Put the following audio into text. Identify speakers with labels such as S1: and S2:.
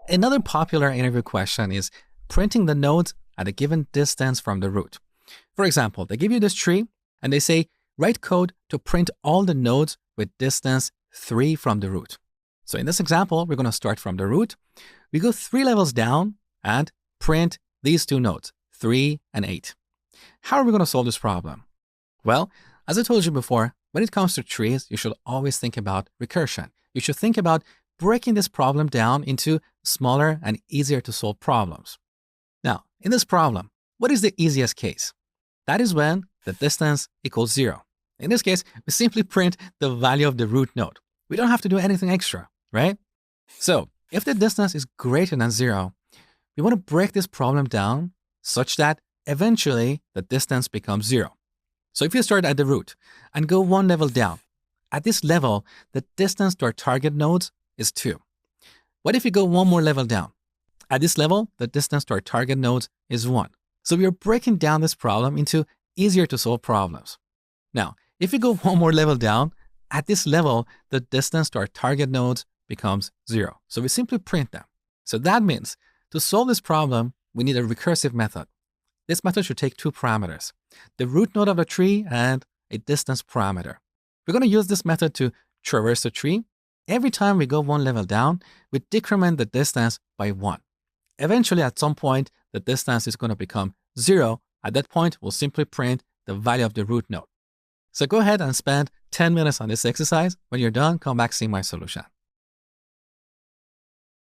S1: Another popular interview question is printing the nodes at a given distance from the root. For example, they give you this tree and they say, write code to print all the nodes with distance 3 from the root. So in this example, we're going to start from the root. We go 3 levels down and print these 2 nodes, 3 and 8. How are we going to solve this problem? Well, as I told you before, when it comes to trees, you should always think about recursion. You should think about breaking this problem down into smaller and easier to solve problems. Now, in this problem, what is the easiest case? That is when the distance equals 0. In this case, we simply print the value of the root node. We don't have to do anything extra, right? So if the distance is greater than 0, we want to break this problem down such that eventually the distance becomes 0. So if you start at the root and go 1 level down, at this level, the distance to our target nodes is 2. What if you go 1 more level down? At this level, the distance to our target nodes is 1. So we are breaking down this problem into easier to solve problems. Now, if you go 1 more level down, at this level, the distance to our target nodes becomes 0. So we simply print them. So that means to solve this problem, we need a recursive method. This method should take 2 parameters, the root node of the tree and a distance parameter. We're going to use this method to traverse the tree. Every time we go 1 level down, we decrement the distance by 1. Eventually, at some point, the distance is going to become 0. At that point, we'll simply print the value of the root node. So go ahead and spend 10 minutes on this exercise. When you're done, come back, see my solution.